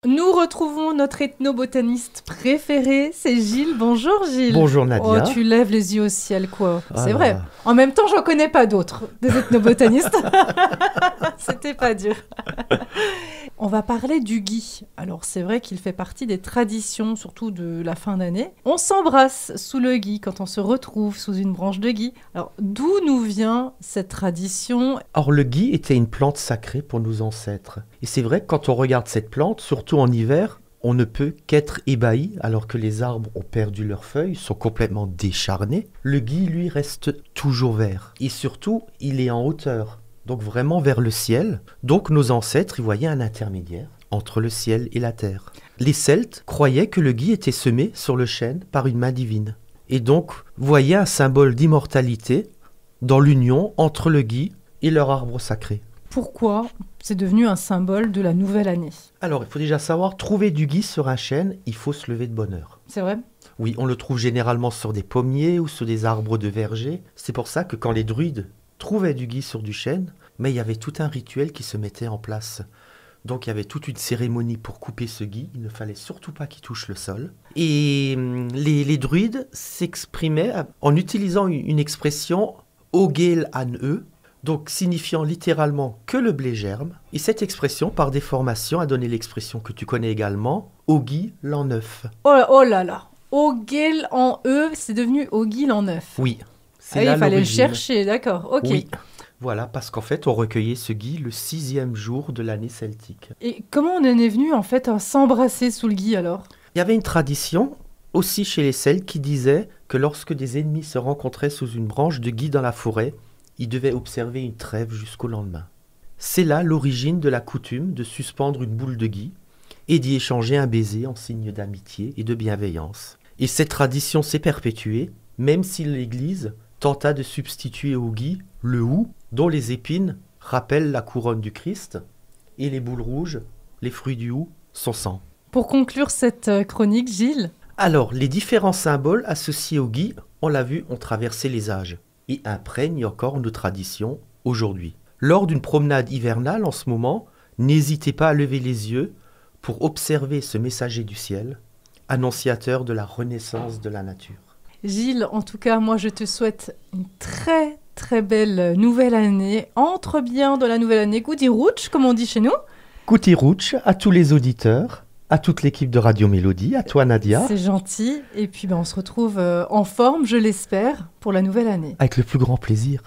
Nous retrouvons notre ethnobotaniste préféré, c'est Gilles. Bonjour Gilles. Bonjour Nadia. Oh, tu lèves les yeux au ciel, quoi. Ah C'est là vrai. là. En même temps, j'en connais pas d'autres, des ethnobotanistes. C'était pas dur. On va parler du gui. Alors, c'est vrai qu'il fait partie des traditions, surtout de la fin d'année. On s'embrasse sous le gui quand on se retrouve sous une branche de gui. Alors, d'où nous vient cette tradition? Or, le gui était une plante sacrée pour nos ancêtres. Et c'est vrai que quand on regarde cette plante, surtout en hiver, on ne peut qu'être ébahi alors que les arbres ont perdu leurs feuilles, sont complètement décharnés. Le gui, lui, reste toujours vert. Et surtout, il est en hauteur, donc vraiment vers le ciel. Donc nos ancêtres y voyaient un intermédiaire entre le ciel et la terre. Les Celtes croyaient que le gui était semé sur le chêne par une main divine. Et donc voyaient un symbole d'immortalité dans l'union entre le gui et leur arbre sacré. Pourquoi c'est devenu un symbole de la nouvelle année? Alors, il faut déjà savoir, trouver du gui sur un chêne, il faut se lever de bonne heure. C'est vrai? Oui, on le trouve généralement sur des pommiers ou sur des arbres de verger. C'est pour ça que quand les druides trouvaient du gui sur du chêne, mais il y avait tout un rituel qui se mettait en place. Donc il y avait toute une cérémonie pour couper ce gui, il ne fallait surtout pas qu'il touche le sol. Et les druides s'exprimaient en utilisant une expression « ogel an eux », donc signifiant littéralement que le blé germe. Et cette expression, par déformation, a donné l'expression que tu connais également, Ogi l'an neuf. Oh là là, Ogil en E, c'est devenu Ogil en neuf. Oui, c'est Ah oui, là il fallait le l'origine. chercher, d'accord, ok. Oui, voilà, parce qu'en fait, on recueillait ce gui le 6e jour de l'année celtique. Et comment on en est venu en fait à s'embrasser sous le gui alors? Il y avait une tradition, aussi chez les Celtes, qui disait que lorsque des ennemis se rencontraient sous une branche de gui dans la forêt, ils devaient observer une trêve jusqu'au lendemain. C'est là l'origine de la coutume de suspendre une boule de gui et d'y échanger un baiser en signe d'amitié et de bienveillance. Et cette tradition s'est perpétuée, même si l'Église tenta de substituer au gui le hou, dont les épines rappellent la couronne du Christ, et les boules rouges, les fruits du hou, son sang. Pour conclure cette chronique, Gilles, Alors, les différents symboles associés au gui, on l'a vu, ont traversé les âges et imprègnent encore nos traditions aujourd'hui. Lors d'une promenade hivernale en ce moment, n'hésitez pas à lever les yeux pour observer ce messager du ciel, annonciateur de la renaissance de la nature. Gilles, en tout cas, moi je te souhaite une très très belle nouvelle année. Entre bien dans la nouvelle année, Goody Rouch, comme on dit chez nous. Kuti Rouch, à tous les auditeurs, à toute l'équipe de Radio Mélodie, à toi Nadia, C'est gentil. Et puis on se retrouve en forme, je l'espère, pour la nouvelle année. avec le plus grand plaisir.